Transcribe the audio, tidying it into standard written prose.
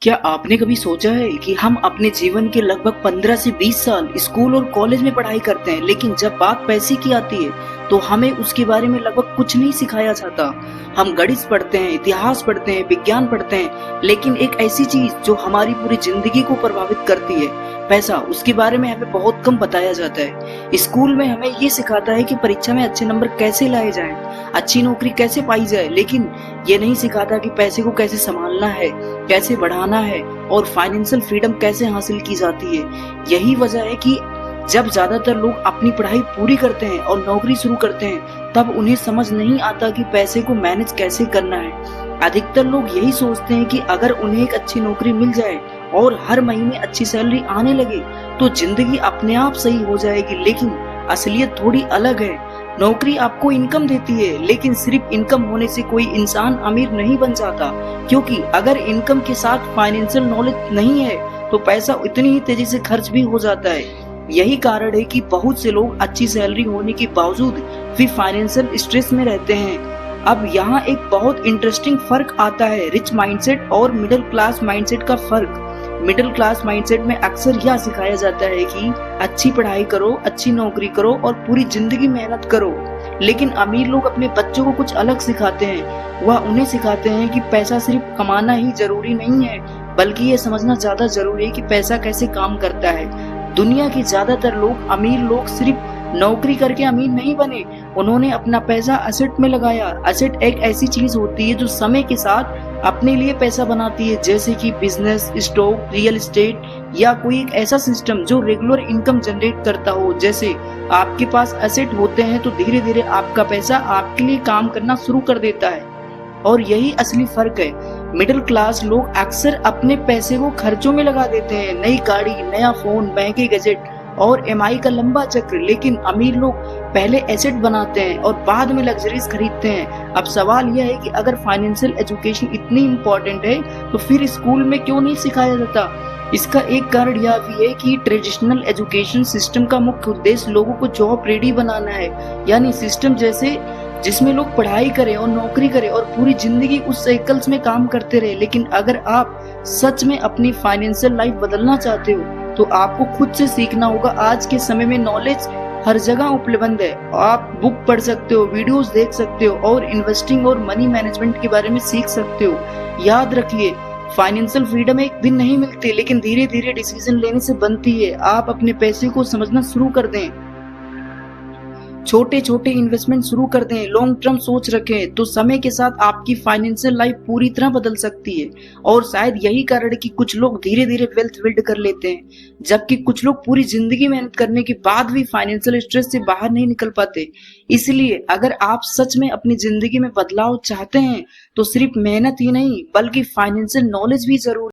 क्या आपने कभी सोचा है कि हम अपने जीवन के लगभग 15 से 20 साल स्कूल और कॉलेज में पढ़ाई करते हैं, लेकिन जब बात पैसे की आती है, तो हमें उसके बारे में लगभग कुछ नहीं सिखाया जाता। हम गणित पढ़ते हैं, इतिहास पढ़ते हैं, विज्ञान पढ़ते हैं, लेकिन एक ऐसी चीज जो हमारी पूरी जिंदगी को प्रभावित करती है, पैसा, उसके बारे में हमें बहुत कम बताया जाता है। स्कूल में हमें ये सिखाता है कि परीक्षा में अच्छे नंबर कैसे लाए जाएं, अच्छी नौकरी कैसे पाई जाए, लेकिन ये नहीं सिखाता कि पैसे को कैसे संभालना है, कैसे बढ़ाना है और फाइनेंशियल फ्रीडम कैसे हासिल की जाती है। यही वजह है कि जब ज्यादातर लोग अपनी पढ़ाई पूरी करते हैं और नौकरी शुरू करते हैं, तब उन्हें समझ नहीं आता कि पैसे को मैनेज कैसे करना है। अधिकतर लोग यही सोचते हैं कि अगर उन्हें एक अच्छी नौकरी मिल जाए और हर महीने अच्छी सैलरी आने लगे, तो जिंदगी अपने आप सही हो जाएगी, लेकिन असलियत थोड़ी अलग है। नौकरी आपको इनकम देती है, लेकिन सिर्फ इनकम होने से कोई इंसान अमीर नहीं बन जाता, क्योंकि अगर इनकम के साथ फाइनेंशियल नॉलेज नहीं है, तो पैसा उतनी ही तेजी से खर्च भी हो जाता है। यही कारण है कि बहुत से लोग अच्छी सैलरी होने के बावजूद भी फाइनेंशियल स्ट्रेस में रहते हैं। अब यहाँ एक बहुत इंटरेस्टिंग फर्क आता है, रिच माइंडसेट और मिडिल क्लास माइंडसेट का फर्क। मिडिल क्लास माइंडसेट में अक्सर यह सिखाया जाता है कि अच्छी पढ़ाई करो, अच्छी नौकरी करो और पूरी जिंदगी मेहनत करो। लेकिन अमीर लोग अपने बच्चों को कुछ अलग सिखाते हैं। वह उन्हें सिखाते हैं कि पैसा सिर्फ कमाना ही जरूरी नहीं है, बल्कि ये समझना ज्यादा जरूरी है कि पैसा कैसे काम करता है। दुनिया के ज्यादातर लोग, अमीर लोग, सिर्फ नौकरी करके अमीर नहीं बने, उन्होंने अपना पैसा एसेट में लगाया। एसेट एक ऐसी चीज होती है जो समय के साथ अपने लिए पैसा बनाती है, जैसे कि बिजनेस, स्टॉक, रियल एस्टेट या कोई एक ऐसा सिस्टम जो रेगुलर इनकम जनरेट करता हो। जैसे आपके पास एसेट होते हैं तो धीरे धीरे आपका पैसा आपके लिए काम करना शुरू कर देता है, और यही असली फर्क है। मिडिल क्लास लोग अक्सर अपने पैसे को खर्चों में लगा देते हैं, नई गाड़ी, नया फोन, महंगे गैजेट और एमआई का लंबा चक्र। लेकिन अमीर लोग पहले एसेट बनाते हैं और बाद में लग्जरीज खरीदते हैं। अब सवाल यह है कि अगर फाइनेंशियल एजुकेशन इतनी इम्पोर्टेंट है, तो फिर स्कूल में क्यों नहीं सिखाया जाता? इसका एक कारण यह भी है कि ट्रेडिशनल एजुकेशन सिस्टम का मुख्य उद्देश्य लोगों को जॉब रेडी बनाना है, यानी सिस्टम जैसे जिसमें लोग पढ़ाई करें और नौकरी करें और पूरी जिंदगी उस साइकिल्स में काम करते रहे। लेकिन अगर आप सच में अपनी फाइनेंशियल लाइफ बदलना चाहते हो, तो आपको खुद से सीखना होगा। आज के समय में नॉलेज हर जगह उपलब्ध है। आप बुक पढ़ सकते हो, वीडियोस देख सकते हो और इन्वेस्टिंग और मनी मैनेजमेंट के बारे में सीख सकते हो। याद रखिए, फाइनेंशियल फ्रीडम एक दिन नहीं मिलती, लेकिन धीरे धीरे डिसीजन लेने से बनती है। आप अपने पैसे को समझना शुरू कर दें, छोटे छोटे इन्वेस्टमेंट शुरू कर दें, लॉन्ग टर्म सोच रखें, तो समय के साथ आपकी फाइनेंशियल लाइफ पूरी तरह बदल सकती है। और शायद यही कारण है कि कुछ लोग धीरे धीरे वेल्थ बिल्ड कर लेते हैं, जबकि कुछ लोग पूरी जिंदगी मेहनत करने के बाद भी फाइनेंशियल स्ट्रेस से बाहर नहीं निकल पाते। इसलिए अगर आप सच में अपनी जिंदगी में बदलाव चाहते हैं, तो सिर्फ मेहनत ही नहीं, बल्कि फाइनेंशियल नॉलेज भी जरूरी